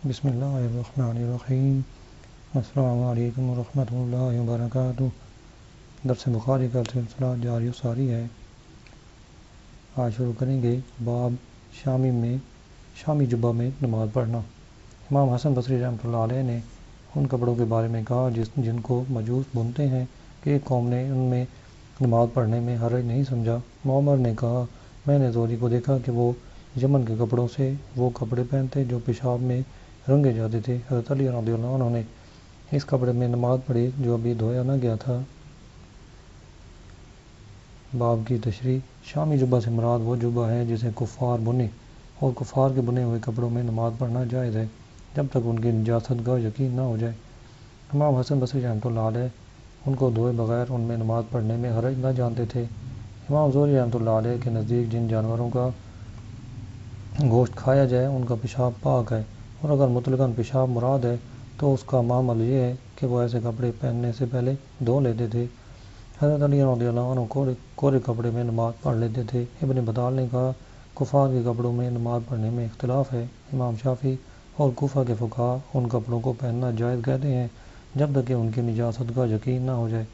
بسم اللہ الرحمن الرحیم۔ السلام علیکم ورحمۃ اللہ وبرکاتہ۔ درس بخاری کا سلسلہ جاری و ساری ہے۔ آج شروع کریں گے باب شامی جبہ میں نماز پڑھنا۔ امام حسن بصری رحمۃ اللہ علیہ نے ان کپڑوں کے بارے میں کہا جن کو مجوس بنتے ہیں کہ ایک قوم نے ان میں نماز پڑھنے میں حرج نہیں سمجھا۔ معمر نے کہا میں نے زہری کو دیکھا کہ وہ یمن کے کپڑوں سے وہ کپڑے پہنتے جو پیشاب میں رنگے جاتے تھے۔ حضرت علی رضی اللہ عنہ نے اس کپڑے میں نماز پڑھی جو ابھی دھویا نہ گیا تھا۔ باب کی تشریح۔ شامی جبہ سے مراد وہ جبہ ہے جسے کفار بنے اور کفار کے بنے ہوئے کپڑوں میں نماز پڑھنا جائز ہے جب تک ان کی نجاست کا یقین نہ ہو جائے۔ امام حسن بصری رحمۃ اللہ علیہ ان کو دھوئے بغیر ان میں نماز پڑھنے میں حرج نہ جانتے تھے۔ امام زہری رحمۃ اللہ علیہ کے نزدیک جن جانوروں کا گوشت کھایا جائے ان کا پیشاب پاک ہے، اور اگر مطلقاً پیشاب مراد ہے تو اس کا معمل یہ ہے کہ وہ ایسے کپڑے پہننے سے پہلے دھو لیتے تھے۔ حضرت علی رضی اللہ عنہ کورے کپڑے میں نماز پڑھ لیتے تھے۔ ابن بطال نے کہا کفار کے کپڑوں میں نماز پڑھنے میں اختلاف ہے۔ امام شافعی اور کوفہ کے فقہا ان کپڑوں کو پہننا جائز کہتے ہیں جب تک کہ ان کی نجاست کا یقین نہ ہو جائے۔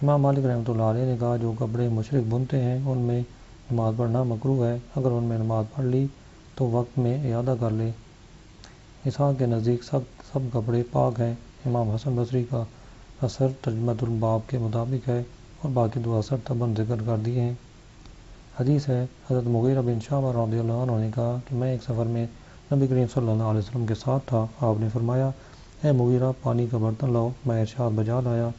امام مالک رحمۃ اللہ علیہ نے کہا جو کپڑے مشرک بنتے ہیں ان میں نماز پڑھنا مکروہ ہے، اگر ان میں نماز پڑھ لی تو وقت میں اعادہ کر لے۔ اسحاق کے نزدیک سب کپڑے پاک ہیں۔ امام حسن بصری کا اثر ترجمۃ الباب کے مطابق ہے اور باقی دو اثر تباً ذکر کر دیے ہیں۔ حدیث ہے حضرت مغیرہ بن شعبہ رضی اللہ عنہ نے کہا کہ میں ایک سفر میں نبی کریم صلی اللہ علیہ وسلم کے ساتھ تھا۔ آپ نے فرمایا اے مغیرہ پانی کا برتن لاؤ۔ میں ارشاد بجا لایا،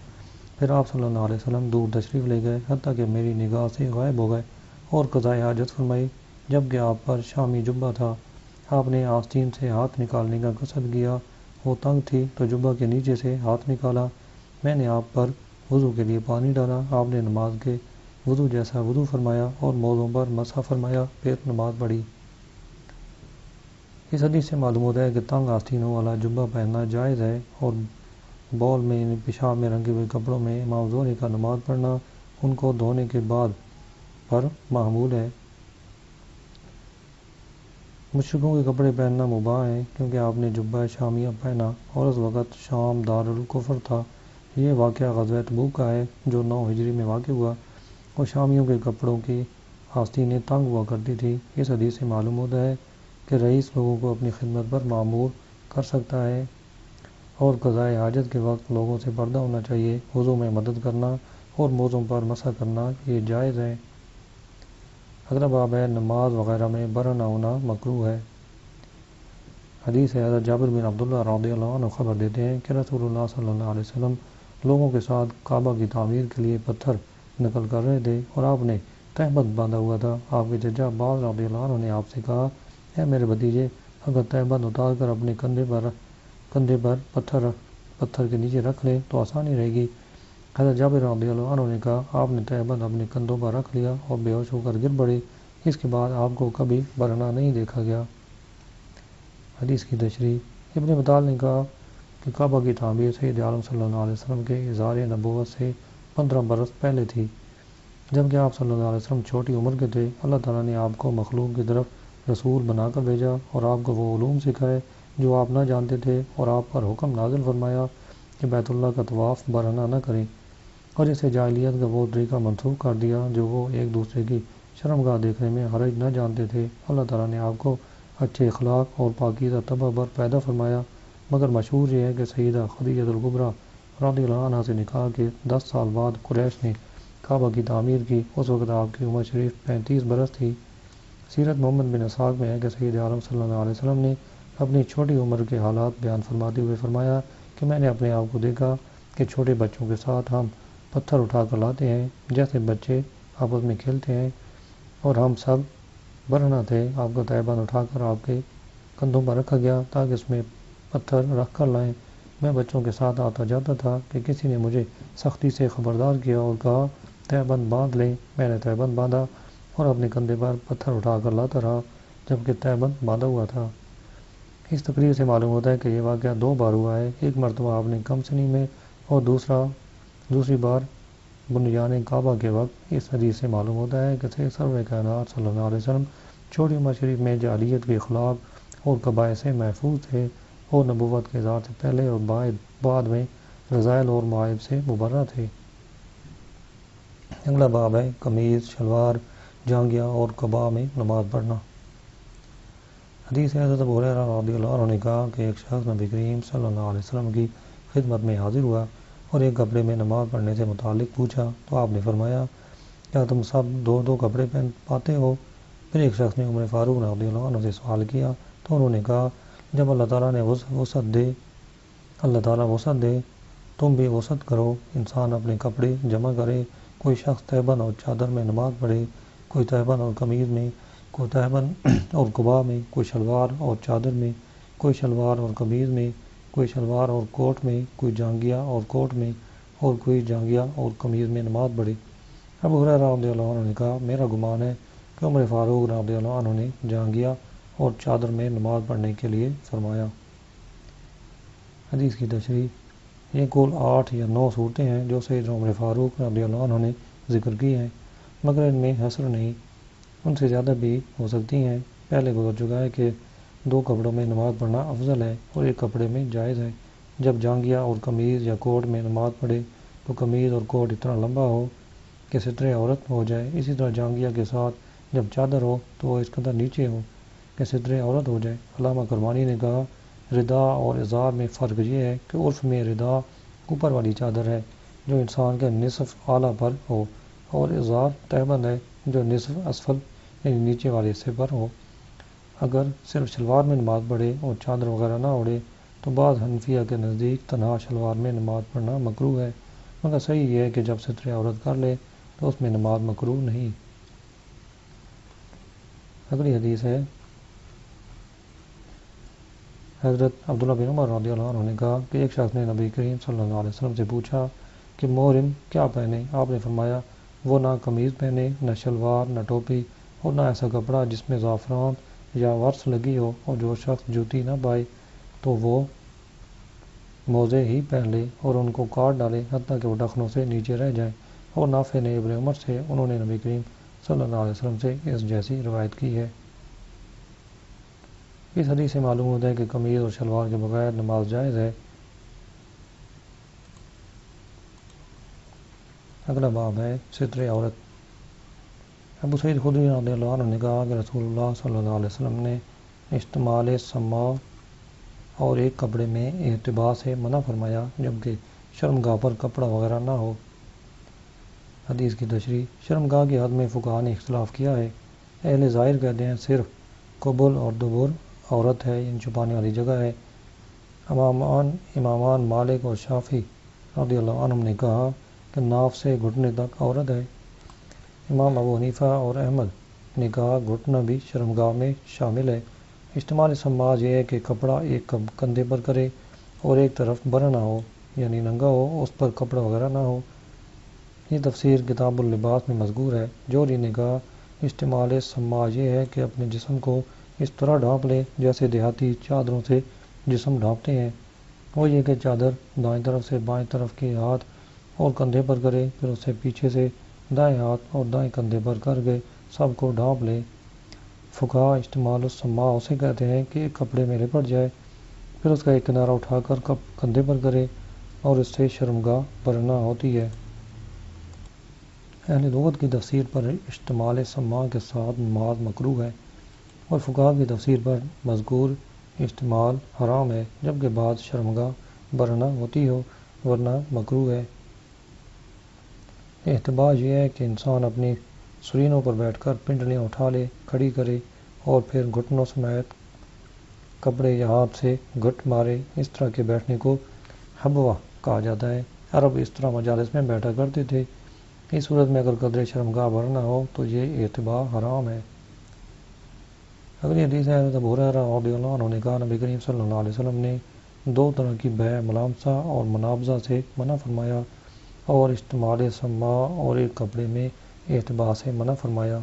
پھر آپ صلی اللہ علیہ وسلم دور تشریف لے گئے حتیٰ کہ میری نگاہ سے غائب ہو گئے اور قضائے حاجت فرمائی۔ جب کہ آپ پر شامی جبہ تھا، آپ نے آستین سے ہاتھ نکالنے کا قصد کیا، وہ تنگ تھی تو جبہ کے نیچے سے ہاتھ نکالا۔ میں نے آپ پر وضو کے لیے پانی ڈالا، آپ نے نماز کے وضو جیسا وضو فرمایا اور موضوع پر مسح فرمایا، پھر نماز پڑھی۔ اس حدیث سے معلوم ہوتا ہے کہ تنگ آستینوں والا جبہ پہننا جائز ہے، اور بول میں پیشاب میں رنگے ہوئے کپڑوں میں امام زہری کا نماز پڑھنا ان کو دھونے کے بعد پر محمول ہے۔ مشرکوں کے کپڑے پہننا مباح ہیں کیونکہ آپ نے جبہ شامیہ پہنا اور اس وقت شام دارالکفر تھا۔ یہ واقعہ غزوہ تبوک کا ہے جو 9 ہجری میں واقع ہوا، اور شامیوں کے کپڑوں کی آستینیں تنگ ہوا کرتی تھی۔ اس حدیث سے معلوم ہوتا ہے کہ رئیس لوگوں کو اپنی خدمت پر مأمور کر سکتا ہے اور قضائے حاجت کے وقت لوگوں سے پردہ ہونا چاہیے۔ وضو میں مدد کرنا اور موضوع پر مسح کرنا یہ جائز ہے۔ اگلا باب ہے نماز وغیرہ میں برہنہ ہونا مکروہ ہے۔ حدیث ہے حضرت جابر بن عبداللہ رضی اللہ عنہ خبر دیتے ہیں کہ رسول اللہ صلی اللہ علیہ وسلم لوگوں کے ساتھ کعبہ کی تعمیر کے لیے پتھر نقل کر رہے تھے اور آپ نے تہبند باندھا ہوا تھا۔ آپ کے چچا عباس رضی اللہ عنہ نے آپ سے کہا اے میرے بھتیجے، اگر تہبند اتار کر اپنے کندھے پر پتھر کے نیچے رکھ لیں تو آسانی رہے گی۔ حضرت جابر رضی اللہ عنہ نے کہا آپ نے تہبند اپنے کندھوں پر رکھ لیا اور بے ہوش ہو کر گر پڑے، اس کے بعد آپ کو کبھی برہنہ نہیں دیکھا گیا۔ حدیث کی تشریح۔ ابن بطال نے کہا کہ کعبہ کی تعمیر سید عالم صلی اللہ علیہ وسلم کے اظہار نبوت سے 15 برس پہلے تھی، جبکہ آپ صلی اللہ علیہ وسلم چھوٹی عمر کے تھے۔ اللہ تعالیٰ نے آپ کو مخلوق کی طرف رسول بنا کر بھیجا اور آپ کو وہ علوم سکھائے جو آپ نہ جانتے تھے، اور آپ پر حکم نازل فرمایا کہ بیت اللہ کا طواف برہنہ نہ کریں، اور اسے جاہلیت کا وہ طریقہ منسوخ کر دیا جو وہ ایک دوسرے کی شرمگاہ دیکھنے میں حرج نہ جانتے تھے۔ اللہ تعالیٰ نے آپ کو اچھے اخلاق اور پاکیزہ طبع پر پیدا فرمایا، مگر مشہور یہ ہے کہ سیدہ خدیجہ الکبریٰ رضی اللہ عنہا سے نکاح کے 10 سال بعد قریش نے کعبہ کی تعمیر کی۔ اس وقت آپ کی عمر شریف 35 برس تھی۔ سیرت محمد بن اسحاق میں ہے کہ سید عالم صلی اللہ علیہ وسلم نے اپنی چھوٹی عمر کے حالات بیان فرماتے ہوئے فرمایا کہ میں نے اپنے آپ کو دیکھا کہ چھوٹے بچوں کے ساتھ ہم پتھر اٹھا کر لاتے ہیں جیسے بچے آپس میں کھیلتے ہیں، اور ہم سب برہنہ تھے۔ آپ کا تہبند اٹھا کر آپ کے کندھوں پر رکھا گیا تاکہ اس میں پتھر رکھ کر لائیں۔ میں بچوں کے ساتھ آتا جاتا تھا کہ کسی نے مجھے سختی سے خبردار کیا اور کہا تہبند باندھ لیں۔ میں نے تہبند باندھا اور اپنے کندھے پر پتھر اٹھا کر لاتا رہا جبکہ تہبند باندھا ہوا تھا۔ اس تقریر سے معلوم ہوتا ہے کہ یہ واقعہ 2 بار ہوا ہے، ایک مرتبہ آپ نے کم سنی میں اور دوسری بار بنیان کعبہ کے وقت۔ اس حدیث سے معلوم ہوتا ہے کہ سرور کائنات صلی اللہ علیہ وسلم چھوٹی عمر شریف میں جاہلیت کے اخلاق اور قبائح سے محفوظ تھے۔ اور نبوت کے اظہار سے پہلے اور بعد میں رذائل اور معائب سے مبرہ تھے۔ اگلا باب ہے قمیض، شلوار، جانگیا اور قبا میں نماز پڑھنا۔ حدیث حضرت ابو ہریرہ رضی اللہ عنہ نے کہا کہ ایک شخص نبی کریم صلی اللہ علیہ وسلم کی خدمت میں حاضر ہوا اور ایک کپڑے میں نماز پڑھنے سے متعلق پوچھا تو آپ نے فرمایا کیا تم سب دو دو کپڑے پہن پاتے ہو؟ پھر ایک شخص نے عمر فاروق رضی اللہ عنہ سے سوال کیا تو انہوں نے کہا جب اللہ تعالیٰ نے وسعت دے تم بھی وسعت کرو۔ انسان اپنے کپڑے جمع کرے، کوئی شخص تہبند اور چادر میں نماز پڑھے، کوئی تہبند اور قمیض میں، کوئی تہبند اور قبا میں، کوئی شلوار اور چادر میں، کوئی شلوار اور قمیض میں، کوئی شلوار اور کوٹ میں، کوئی جانگیا اور کوٹ میں، اور کوئی جانگیا اور قمیض میں نماز پڑھے۔ ابو ہریرہ رضی اللہ عنہ نے کہا میرا گمان ہے کہ عمر فاروق رضی اللہ عنہ نے جانگیا اور چادر میں نماز پڑھنے کے لیے فرمایا۔ حدیث کی تشریح، یہ کل 8 یا 9 صورتیں ہیں جو سیدنا عمر فاروق رضی اللہ عنہ نے ذکر کی ہیں، مگر ان میں حصر نہیں، ان سے زیادہ بھی ہو سکتی ہیں۔ پہلے گزر چکا ہے کہ 2 کپڑوں میں نماز پڑھنا افضل ہے اور ایک کپڑے میں جائز ہے۔ جب جانگیا اور قمیض یا کوٹ میں نماز پڑھے تو قمیض اور کوٹ اتنا لمبا ہو کہ ستر عورت ہو جائے، اسی طرح جانگیا کے ساتھ جب چادر ہو تو وہ اس قدر نیچے ہو کہ ستر عورت ہو جائے۔ علامہ کرمانی نے کہا ردا اور ازار میں فرق یہ ہے کہ عرف میں ردا اوپر والی چادر ہے جو انسان کے نصف اعلیٰ پر ہو، اور ازار تہبند ہے جو نصف اسفل یعنی نیچے والے حصے پر ہو۔ اگر صرف شلوار میں نماز پڑھے اور چادر وغیرہ نہ اوڑھے تو بعض حنفیہ کے نزدیک تنہا شلوار میں نماز پڑھنا مکروہ ہے، مگر صحیح یہ ہے کہ جب ستر عورت کر لے تو اس میں نماز مکروہ نہیں۔ اگلی حدیث ہے حضرت عبداللہ بن عمر رضی اللہ عنہ نے کہا کہ ایک شخص نے نبی کریم صلی اللہ علیہ وسلم سے پوچھا کہ محرم کیا پہنے؟ آپ نے فرمایا وہ نہ قمیض پہنے، نہ شلوار، نہ ٹوپی، اور نہ ایسا کپڑا جس میں زعفران یا ورس لگی ہو، اور جو شخص جوتی نہ پائے تو وہ موزے ہی پہن لے اور ان کو کاٹ ڈالے حتیٰ کہ وہ ٹخنوں سے نیچے رہ جائیں۔ اور نافع نے ابن عمر سے، انہوں نے نبی کریم صلی اللہ علیہ وسلم سے اس جیسی روایت کی ہے۔ اس حدیث سے معلوم ہوتا ہے کہ قمیض اور شلوار کے بغیر نماز جائز ہے۔ اگلا باب ہے ستر عورت۔ ابو سعید خدری رضی اللہ عنہ نے کہا کہ رسول اللہ صلی اللہ علیہ وسلم نے اشتمال سماع اور ایک کپڑے میں احتباء سے منع فرمایا جبکہ شرمگاہ پر کپڑا وغیرہ نہ ہو۔ حدیث کی تشریح، شرمگاہ کی حد میں فقہاء نے اختلاف کیا ہے۔ اہل ظاہر کہتے ہیں صرف قبل اور دبر عورت ہے، یعنی چھپانے والی جگہ ہے۔ امامان مالک اور شافعی رضی اللہ عنہم نے کہا کہ ناف سے گھٹنے تک عورت ہے۔ امام ابو حنیفہ اور احمد نے کہا گھٹنا بھی شرمگاہ میں شامل ہے۔ اشتمال سماج یہ ہے کہ کپڑا ایک کندھے پر کرے اور ایک طرف برہ نہ ہو، یعنی ننگا ہو، اس پر کپڑا وغیرہ نہ ہو۔ یہ تفسیر کتاب اللباس میں مذکور ہے۔ جوہری نے کہا اشتمال سماج یہ ہے کہ اپنے جسم کو اس طرح ڈھانپ لے جیسے دیہاتی چادروں سے جسم ڈھانپتے ہیں۔ وہ یہ کہ چادر دائیں طرف سے بائیں طرف کے ہاتھ اور کندھے پر کرے، پھر اسے پیچھے سے دائیں ہاتھ اور دائیں کندھے پر کر کے سب کو ڈھانپ لے۔ فقہاء اشتمال السماع اسے کہتے ہیں کہ ایک کپڑے میں لپٹ جائے، پھر اس کا ایک کنارہ اٹھا کر کندھے پر کرے اور اس سے شرمگاہ برہنہ ہوتی ہے۔ اہل لغت کی تفسیر پر اشتمال سماع کے ساتھ نماز مکروہ ہے، اور فقہاء کی تفسیر پر مذکور اشتمال حرام ہے جبکہ بعض شرمگاہ برہنہ ہوتی ہو ورنہ مکروہ ہے۔ احتباء یہ ہے کہ انسان اپنی سرینوں پر بیٹھ کر پنڈلیاں اٹھا لے، کھڑی کرے اور پھر گھٹنوں سمیت کپڑے یا ہاتھ سے گھٹ مارے۔ اس طرح کے بیٹھنے کو حبوہ کہا جاتا ہے۔ عرب اس طرح مجالس میں بیٹھا کرتے تھے۔ اس صورت میں اگر قدر شرمگاہ برہنہ ہو تو یہ احتباء حرام ہے۔ اگلی حدیث ہے حضرت ابو ہریرہ رضی اللہ عنہ نے کہا نبی کریم صلی اللہ علیہ وسلم نے 2 طرح کی بیع ملامسہ اور منابذہ سے منع فرمایا اور اشتمال سماع اور ایک کپڑے میں احتباء سے منع فرمایا۔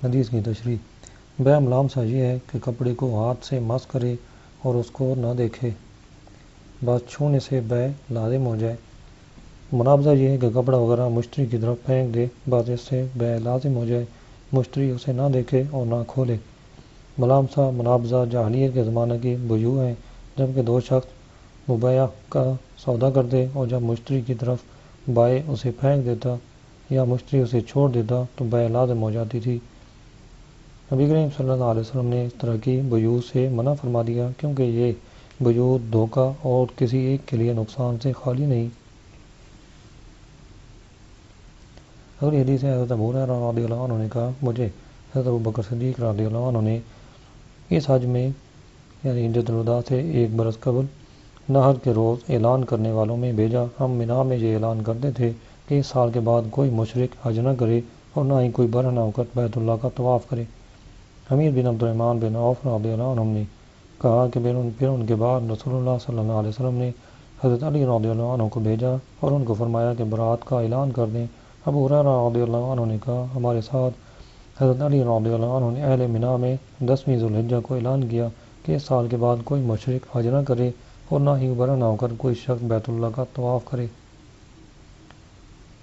حدیث کی تشریح، بیع ملامسہ یہ ہے کہ کپڑے کو ہاتھ سے مس کرے اور اس کو نہ دیکھے، بس چھونے سے بیع لازم ہو جائے۔ منابذہ یہ ہے کہ کپڑا وغیرہ مشتری کی طرف پھینک دے، بس اس سے بیع لازم ہو جائے، مشتری اسے نہ دیکھے اور نہ کھولے۔ ملامسہ منابزہ جاہلیت کے زمانہ کی وجوہ ہیں، جبکہ دو شخص مبیع کا سودا کرتے اور جب مشتری کی طرف بائع اسے پھینک دیتا یا مشتری اسے چھوڑ دیتا تو بیع لازم ہو جاتی تھی۔ نبی کریم صلی اللہ علیہ وسلم نے اس طرح کی بیوع سے منع فرما دیا کیونکہ یہ بیوع دھوکہ اور کسی ایک کے لیے نقصان سے خالی نہیں۔ اگلی حدیث ہے، حضرت ابو ہریرہ رضی اللہ عنہ نے کہا، مجھے حضرت ابوبکر صدیق رضی اللہ عنہ نے اس حج میں یعنی حجۃ الوداع سے ایک برس قبل نہر کے روز اعلان کرنے والوں میں بھیجا۔ ہم مینا میں یہ اعلان کرتے تھے کہ اس سال کے بعد کوئی مشرک حج نہ کرے اور نہ ہی کوئی برہنہ ہو کر بیت اللہ کا طواف کرے۔ امیر بن عبد الرحمن بن عوف رضی اللہ عنہ نے کہا کہ پھر ان کے بعد رسول اللہ صلی اللہ علیہ وسلم نے حضرت علی رضی اللہ عنہ کو بھیجا اور ان کو فرمایا کہ برات کا اعلان کر دیں۔ ابو ہریرہ رضی اللہ عنہ نے کہا، ہمارے ساتھ حضرت علی رضی اللہ عنہ نے اہل مینا میں 10ویں ذوالحجہ کو اعلان کیا کہ اس سال کے بعد کوئی مشرک حج نہ کرے اور نہ ہی برہنہ ہو کر کوئی شخص بیت اللہ کا طواف کرے۔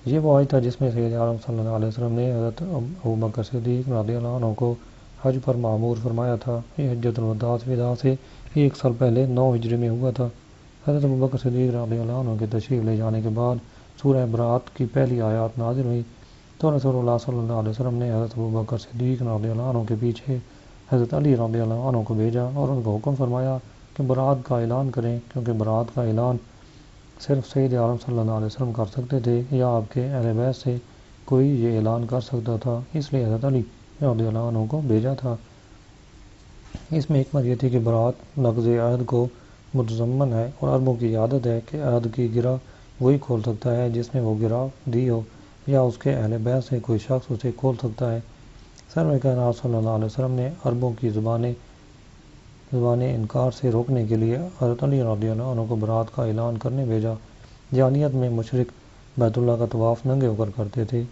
یہ وہ آیت تھا جس میں سید عالم صلی اللہ علیہ وسلم نے حضرت ابوبکر صدیق رضی اللہ عنہ کو حج پر معمور فرمایا تھا۔ یہ حجۃ الوداع سے ایک سال پہلے 9 ہجری میں ہوا تھا۔ حضرت ابوبکر صدیق رضی اللہ عنہ کے تشریف لے جانے کے بعد سورہ برات کی پہلی آیات نازل ہوئی تو رسول اللہ صلی اللہ علیہ وسلم نے حضرت ابوبکر صدیق رضی اللہ عنہ کے پیچھے حضرت علی رضی اللہ عنہ کو بھیجا اور ان کو حکم فرمایا کہ برات کا اعلان کریں، کیونکہ برات کا اعلان صرف سید عالم صلی اللہ علیہ وسلم کر سکتے تھے یا آپ کے اہل بیت سے کوئی یہ اعلان کر سکتا تھا، اس لیے حضرت علی رضی اللہ عنہ کو بھیجا تھا۔ اس میں حکمت یہ تھی کہ برات نقض عہد کو متضمن ہے اور عربوں کی عادت ہے کہ عہد کی گرہ وہی کھول سکتا ہے جس نے وہ گرہ دی ہو یا اس کے اہل بیت سے کوئی شخص اسے کھول سکتا ہے۔ سرور کائنات صلی اللہ علیہ وسلم نے عربوں کی زبان انکار سے روکنے کے لیے حضرت علی رضی اللہ عنہ کو برات کا اعلان کرنے بھیجا۔ جاہلیت میں مشرک بیت اللہ کا طواف ننگے ہو کر کرتے تھے۔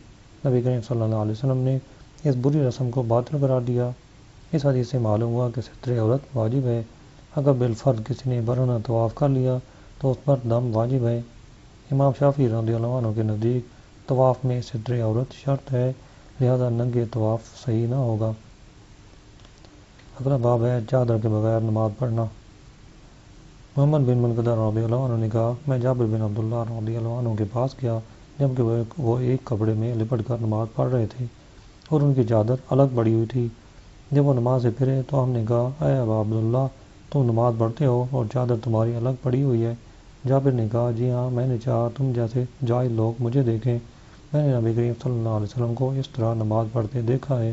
نبی کریم صلی اللہ علیہ وسلم نے اس بری رسم کو باطل قرار دیا۔ اس حدیث سے معلوم ہوا کہ ستر عورت واجب ہے۔ اگر بالفرض کسی نے برہنہ طواف کر لیا تو اس پر دم واجب ہے۔ امام شافعی رضی اللہ عنہ کے نزدیک طواف میں ستر عورت شرط ہے، لہذا ننگے طواف صحیح نہ ہوگا۔ اگلا باب ہے چادر کے بغیر نماز پڑھنا۔ محمد بن منقدر رضی اللہ عنہ نے کہا، میں جابر بن عبداللہ رضی اللہ عنہ کے پاس گیا جبکہ وہ ایک کپڑے میں لپٹ کر نماز پڑھ رہے تھے اور ان کی چادر الگ پڑی ہوئی تھی۔ جب وہ نماز سے پھرے تو ہم نے کہا، اے ابا عبداللہ، تم نماز پڑھتے ہو اور چادر تمہاری الگ پڑی ہوئی ہے؟ جابر نے کہا، جی ہاں، میں نے چاہا تم جیسے جاہل لوگ مجھے دیکھیں۔ میں نے نبی کریم صلی اللہ علیہ وسلم کو اس طرح نماز پڑھتے دیکھا ہے۔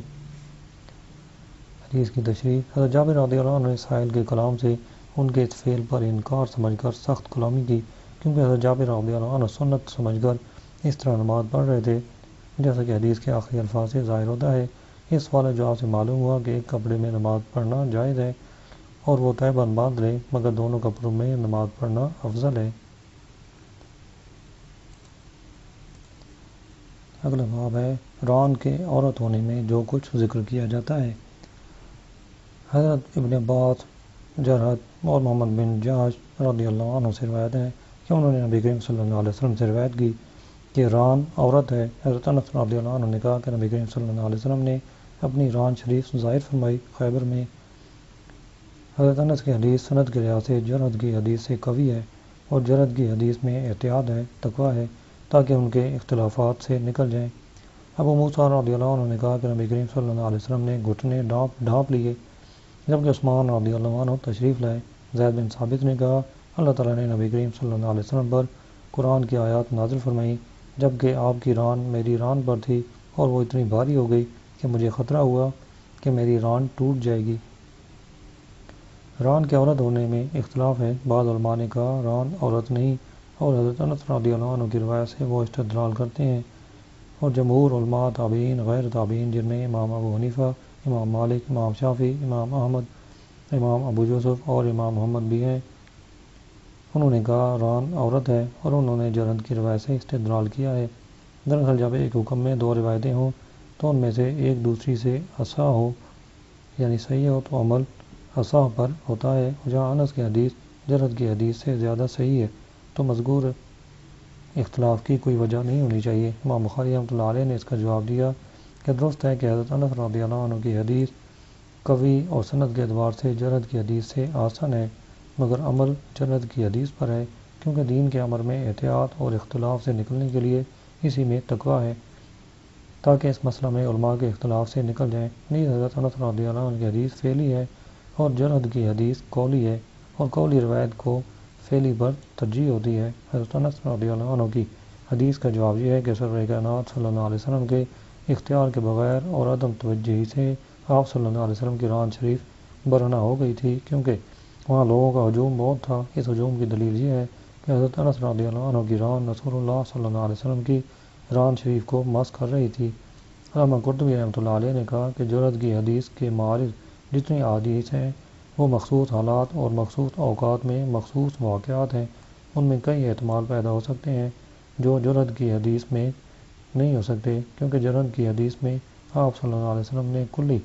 حدیث کی تشریح، حضرت جابر رضی اللہ عنہ نے سائل کے کلام سے ان کے اس فعل پر انکار سمجھ کر سخت غلامی کی، کیونکہ حضرت جابر رضی اللہ عنہ سنت سمجھ کر اس طرح نماز پڑھ رہے تھے جیسا کہ حدیث کے آخری الفاظ سے ظاہر ہوتا ہے۔ اس سوال جواب سے معلوم ہوا کہ ایک کپڑے میں نماز پڑھنا جائز ہے اور وہ تہبند باندھ لے، مگر دونوں کپڑوں میں نماز پڑھنا افضل ہے۔ اگلا باب ہے ران کے عورت ہونے میں جو کچھ ذکر کیا جاتا ہے۔ حضرت ابن عباس، جرحت اور محمد بن جاش رضی اللہ عنہ سے روایت ہے کہ انہوں نے نبی کریم صلی اللہ علیہ وسلم سے روایت کی کہ ران عورت ہے۔ حضرت انس رضی اللہ عنہ نے کہا کہ نبی کریم صلی اللہ علیہ وسلم نے اپنی ران شریف ظاہر فرمائی خیبر میں۔ حضرت انس کی حدیث سند کے لحاظ سے جرحت کی حدیث سے قوی ہے اور جرحت کی حدیث میں احتیاط ہے، تقویٰ ہے، تاکہ ان کے اختلافات سے نکل جائیں۔ ابو موسیٰ رضی اللہ عنہ نے کہا کہ نبی کریم صلی اللہ علیہ وسلم نے گھٹنے ڈھانپ لیے جبکہ عثمان رضی اللہ عنہ تشریف لائے۔ زید بن ثابت نے کہا، اللہ تعالیٰ نے نبی کریم صلی اللہ علیہ وسلم پر قرآن کی آیات نازل فرمائیں جبکہ آپ کی ران میری ران پر تھی اور وہ اتنی بھاری ہو گئی کہ مجھے خطرہ ہوا کہ میری ران ٹوٹ جائے گی۔ ران کے عورت ہونے میں اختلاف ہے۔ بعض علماء نے کہا ران عورت نہیں، اور حضرت انس رضی اللہ عنہ کی روایت سے وہ استدلال کرتے ہیں، اور جمہور علماء تابعین غیر تابعین جن میں امام ابو حنیفہ، امام مالک، امام شافعی، امام احمد، امام ابو یوسف اور امام محمد بھی ہیں، انہوں نے کہا ران عورت ہے اور انہوں نے جرحت کی روایت سے استدلال کیا ہے۔ دراصل جب ایک حکم میں دو روایتیں ہوں تو ان میں سے ایک دوسری سے اصح ہو یعنی صحیح ہو تو عمل اصح پر ہوتا ہے، اور جہاں انس کی حدیث جرحت کی حدیث سے زیادہ صحیح ہے تو مذکور اختلاف کی کوئی وجہ نہیں ہونی چاہیے۔ امام بخاری رحمۃ اللہ علیہ نے اس کا جواب دیا کہ درست ہے کہ حضرت انس رضی اللہ عنہ کی حدیث قوی اور سند کے اعتبار سے جرد کی حدیث سے آسان ہے، مگر عمل جرد کی حدیث پر ہے، کیونکہ دین کے امر میں احتیاط اور اختلاف سے نکلنے کے لیے اسی میں تقویٰ ہے، تاکہ اس مسئلہ میں علماء کے اختلاف سے نکل جائیں۔ نیز حضرت انس رضی اللہ عنہ کی حدیث فعلی ہے اور جرد کی حدیث قولی ہے، اور قولی روایت کو فعلی پر ترجیح ہوتی ہے۔ حضرت انس رضی اللہ عنہ کی حدیث کا جواب یہ ہے کہ سرور کائنات صلی اللہ علیہ وسلم کے اختیار کے بغیر اور عدم توجہی سے آپ صلی اللہ علیہ وسلم کی ران شریف برہنہ ہو گئی تھی، کیونکہ وہاں لوگوں کا ہجوم بہت تھا۔ اس ہجوم کی دلیل یہ ہے کہ حضرت انس رضی اللہ عنہ کی ران رسول اللہ صلی اللہ علیہ وسلم کی ران شریف کو مس کر رہی تھی۔ علامہ قرطبی رحمۃ اللہ علیہ نے کہا کہ جرد کی حدیث کے معارض جتنی احادیث ہیں وہ مخصوص حالات اور مخصوص اوقات میں مخصوص واقعات ہیں، ان میں کئی احتمال پیدا ہو سکتے ہیں جو جرد کی حدیث میں نہیں ہو سکتے، کیونکہ جرد کی حدیث میں آپ صلی اللہ علیہ وسلم نے کلی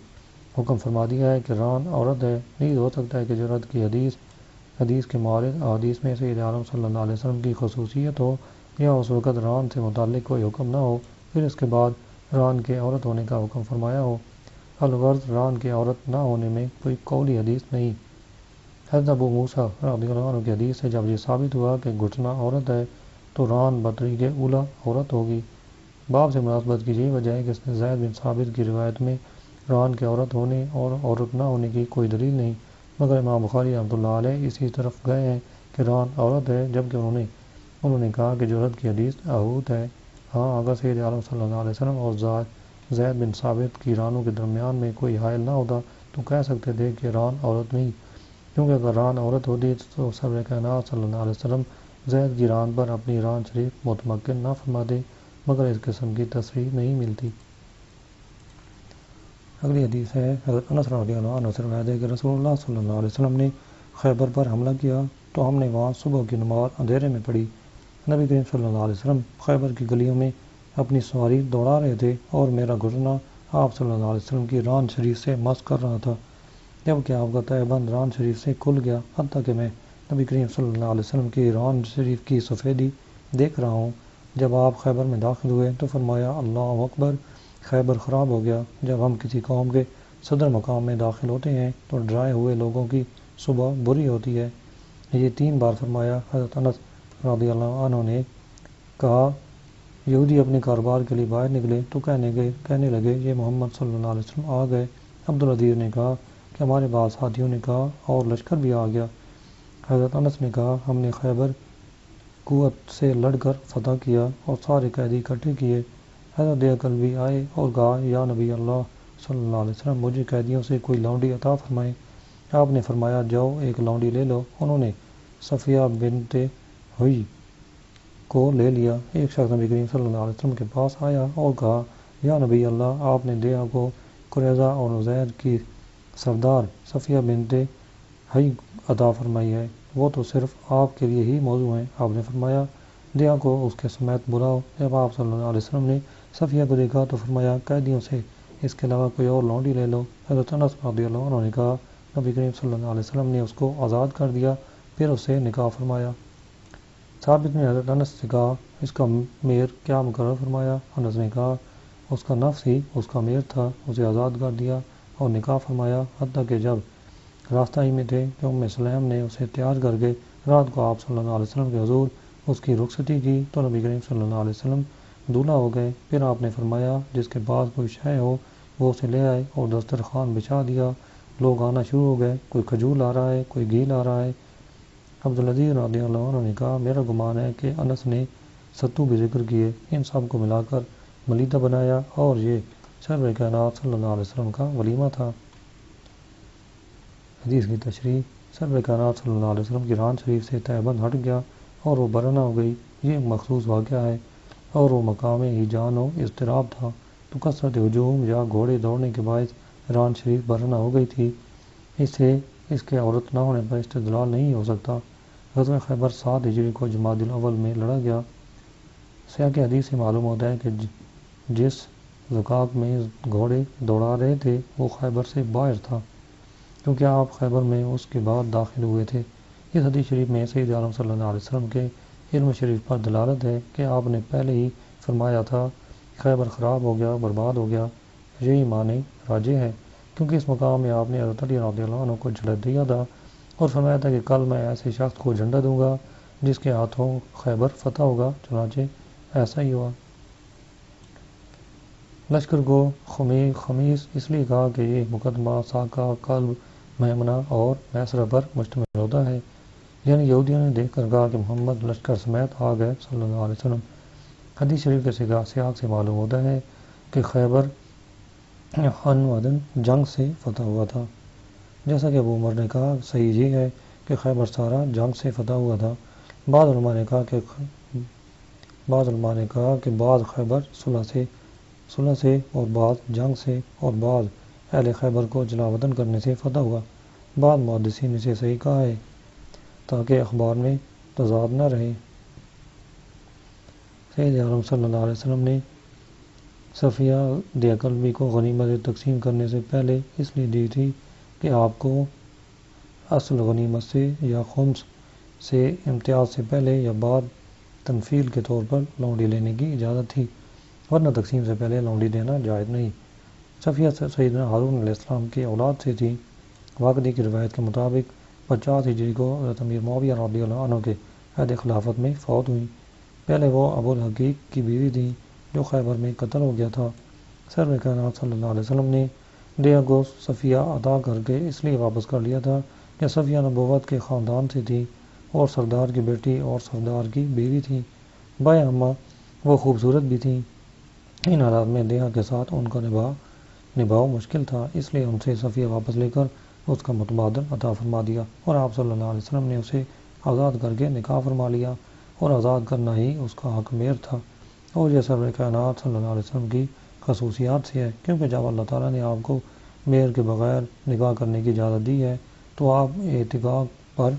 حکم فرما دیا ہے کہ ران عورت ہے۔ نیز ہو سکتا ہے کہ جرد کی حدیث کے معارض احادیث میں سید عالم صلی اللہ علیہ وسلم کی خصوصیت ہو، یا اس وقت ران سے متعلق کوئی حکم نہ ہو، پھر اس کے بعد ران کے عورت ہونے کا حکم فرمایا ہو۔ الغرض ران کے عورت نہ ہونے میں کوئی قولی حدیث نہیں۔ حضرت ابو موسیٰ رضی اللہ عنہ کی حدیث سے جب یہ ثابت ہوا کہ گھٹنا عورت ہے تو ران بطریق اولیٰ عورت ہوگی۔ باب سے مناسبت کی یہی وجہ ہے کہ اس نے زید بن ثابت کی روایت میں ران کے عورت ہونے اور عورت نہ ہونے کی کوئی دلیل نہیں، مگر امام بخاری رحمۃ اللہ علیہ اسی طرف گئے ہیں کہ ران عورت ہے، جبکہ انہوں نے کہا کہ جرد کی حدیث احوت ہے۔ ہاں، اگر سید عالم صلی اللہ علیہ وسلم اور زید بن ثابت کی رانوں کے درمیان میں کوئی حائل نہ ہوتا تو کہہ سکتے تھے کہ ران عورت نہیں، کیونکہ اگر ران عورت ہوتی تو سرور کائنات صلی اللہ علیہ وسلم زید کی ران پر اپنی ران شریف متمکن نہ فرماتے، مگر اس قسم کی تصریح نہیں ملتی۔ اگلی حدیث ہے حضرت انس رضی اللہ عنہ سے روایت ہے کہ رسول اللہ صلی اللہ علیہ وسلم نے خیبر پر حملہ کیا تو ہم نے وہاں صبح کی نماز اندھیرے میں پڑھی۔ نبی کریم صلی اللہ علیہ وسلم خیبر کی گلیوں میں اپنی سواری دوڑا رہے تھے اور میرا گھٹنا آپ صلی اللہ علیہ وسلم کی ران شریف سے مس کر رہا تھا، جبکہ آپ کا تہہ بند ران شریف سے کھل گیا، حتیٰ کہ میں نبی کریم صلی اللہ علیہ وسلم کی ران شریف کی سفیدی دیکھ رہا ہوں۔ جب آپ خیبر میں داخل ہوئے تو فرمایا اللہ اکبر، خیبر خراب ہو گیا۔ جب ہم کسی قوم کے صدر مقام میں داخل ہوتے ہیں تو ڈرائے ہوئے لوگوں کی صبح بری ہوتی ہے۔ یہ 3 بار فرمایا۔ حضرت انس رضی اللہ عنہ نے کہا یہودی اپنے کاروبار کے لیے باہر نکلے تو کہنے لگے یہ محمد صلی اللہ علیہ وسلم آ گئے۔ عبدالعزیز نے کہا کہ ہمارے بعض ساتھیوں نے کہا اور لشکر بھی آ گیا۔ حضرت انس نے کہا ہم نے خیبر قوت سے لڑ کر فتح کیا اور سارے قیدی اکٹھے کیے۔ حضرت دیہقل بھی آئے اور کہا یا نبی اللہ صلی اللہ علیہ وسلم مجھے قیدیوں سے کوئی لونڈی عطا فرمائیں۔ آپ نے فرمایا جاؤ ایک لونڈی لے لو۔ انہوں نے صفیہ بنت حیی کو لے لیا۔ ایک شخص نبی کریم صلی اللہ علیہ وسلم کے پاس آیا اور کہا یا نبی اللہ آپ نے دیہ کو قریظہ اور نذیر کی سردار صفیہ بنت حیی عطا فرمائی ہے، وہ تو صرف آپ کے لیے ہی موضوع ہیں۔ آپ نے فرمایا دیہ کو اس کے سمیت بلاؤ۔ جب آپ صلی اللہ علیہ وسلم نے صفیہ کو دیکھا تو فرمایا قیدیوں سے اس کے علاوہ کوئی اور لونڈی لے لو۔ حضرت انس رضی اللہ عنہ نے کہا نبی کریم صلی اللہ علیہ وسلم نے اس کو آزاد کر دیا، پھر اس سے نکاح فرمایا۔ ثابت نے حضرت انس سے کہا اس کا مہر کیا مقرر فرمایا؟ انس نے کہا اس کا نفس ہی اس کا مہر تھا، اسے آزاد کر دیا اور نکاح فرمایا، حتیٰ کہ جب راستہ ہی میں تھے کہ ام سلیم نے اسے تیار کر کے رات کو آپ صلی اللہ علیہ وسلم کے حضور اس کی رخصتی کی تو نبی کریم صلی اللہ علیہ وسلم دولہا ہو گئے۔ پھر آپ نے فرمایا جس کے پاس کوئی شے ہو وہ اسے لے آئے اور دسترخوان بچھا دیا۔ لوگ آنا شروع ہو گئے، کوئی کھجور لا رہا ہے، کوئی گھی لا رہا ہے۔ عبدالعزیز رضی اللہ عنہ نے کہا میرا گمان ہے کہ انس نے ستو بھی ذکر کیے، ان سب کو ملا کر ملیدہ بنایا اور یہ سرور کائنات صلی اللہ علیہ وسلم کا ولیمہ تھا۔ حدیث کی تشریح سرور کائنات صلی اللہ علیہ وسلم کی ران شریف سے تہہ بند ہٹ گیا اور وہ برہنہ ہو گئی، یہ ایک مخصوص واقعہ ہے اور وہ مقام ہیجان و اضطراب تھا، تو کثرت ہجوم یا گھوڑے دوڑنے کے باعث ران شریف برہنہ ہو گئی تھی، اس سے اس کے عورت نہ ہونے پر استدلال نہیں ہو سکتا۔ غزوہ خیبر 7 ہجری کو جمادی الاول میں لڑا گیا۔ سیاق حدیث سے معلوم ہوتا ہے کہ جس زقاق میں گھوڑے دوڑا رہے تھے وہ خیبر سے باہر تھا، کیونکہ آپ خیبر میں اس کے بعد داخل ہوئے تھے۔ اس حدیث شریف میں سید عالم صلی اللہ علیہ وسلم کے علم شریف پر دلالت ہے کہ آپ نے پہلے ہی فرمایا تھا خیبر خراب ہو گیا، برباد ہو گیا، یہی معنی راجح ہے۔ کیونکہ اس مقام میں آپ نے حضرت علی رضی اللہ عنہ کو جھڑک دیا تھا اور فرمایا تھا کہ کل میں ایسے شخص کو جھنڈا دوں گا جس کے ہاتھوں خیبر فتح ہوگا، چنانچہ ایسا ہی ہوا۔ لشکر کو خمیس اس لیے کہا کہ یہ مقدمہ ساکا، قلب، میمنہ اور میسرہ پر مشتمل ہوتا ہے، یعنی یہودیوں نے دیکھ کر کہا کہ محمد لشکر سمیت آ گئے صلی اللہ علیہ وسلم۔ حدیث شریف کے سیاق سے معلوم ہوتا ہے کہ خیبر عنوادن جنگ سے فتح ہوا تھا، جیسا کہ ابو عمر نے کہا۔ صحیح یہ ہے کہ خیبر سارا جنگ سے فتح ہوا تھا۔ بعض علماء نے کہا کہ بعض خیبر صلح سے اور بعض جنگ سے اور بعض اہل خیبر کو جلا وطن کرنے سے فتح ہوا۔ بعض محدثین نے اسے صحیح کہا ہے تاکہ اخبار میں تضاد نہ رہے۔ سید عالم صلی اللہ علیہ وسلم نے صفیہ دیہ قلبی کو غنیمت تقسیم کرنے سے پہلے اس لیے دی تھی کہ آپ کو اصل غنیمت سے یا خمس سے امتیاز سے پہلے یا بعد تنفیل کے طور پر لونڈی لینے کی اجازت تھی، ورنہ تقسیم سے پہلے لونڈی دینا جائز نہیں۔ صفیہ سیدنا ہارون علیہ السلام کی اولاد سے تھی۔ واقعی کی روایت کے مطابق 50 ہجری کو حضرت امیر معاویہ رضی اللہ عنہ کے عہد خلافت میں فوت ہوئی۔ پہلے وہ ابو الحقیق کی بیوی تھیں جو خیبر میں قتل ہو گیا تھا۔ سرور کائنات صلی اللہ علیہ وسلم نے دیہ کو صفیہ عطا کر کے اس لیے واپس کر لیا تھا کہ صفیہ نبوت کے خاندان سے تھی اور سردار کی بیٹی اور سردار کی بیوی تھی۔ بائیں اماں وہ خوبصورت بھی تھیں۔ ان حالات میں دیہ کے ساتھ ان کا نبھاؤ مشکل تھا، اس لیے ان سے صفیہ واپس لے کر اس کا متبادل عطا فرما دیا اور آپ صلی اللہ علیہ وسلم نے اسے آزاد کر کے نکاح فرما لیا، اور آزاد کرنا ہی اس کا حق مہر تھا۔ اور یہ سرور کائنات صلی اللہ علیہ وسلم کی خصوصیات سے ہے، کیونکہ جب اللہ تعالیٰ نے آپ کو مہر کے بغیر نکاح کرنے کی اجازت دی ہے تو آپ اعتاق پر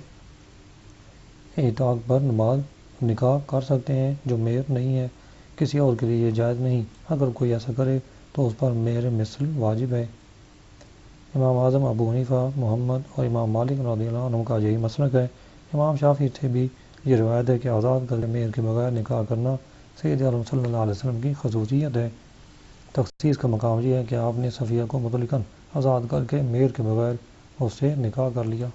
نکاح کر سکتے ہیں جو مہر نہیں ہے، کسی اور کے لیے یہ جائز نہیں۔ اگر کوئی ایسا کرے تو اس پر مہر مثل واجب ہے۔ امام اعظم ابو حنیفہ، محمد اور امام مالک رضی اللہ عنہ کا یہی مسلک ہے۔ امام شافعی سے بھی یہ روایت ہے کہ آزاد کر کے مہر کے بغیر نکاح کرنا سید عالم صلی اللہ علیہ وسلم کی خصوصیت ہے۔ تخصیص کا مقام یہ ہے کہ آپ نے صفیہ کو مطلقاً آزاد کر کے مہر کے بغیر اس سے نکاح کر لیا۔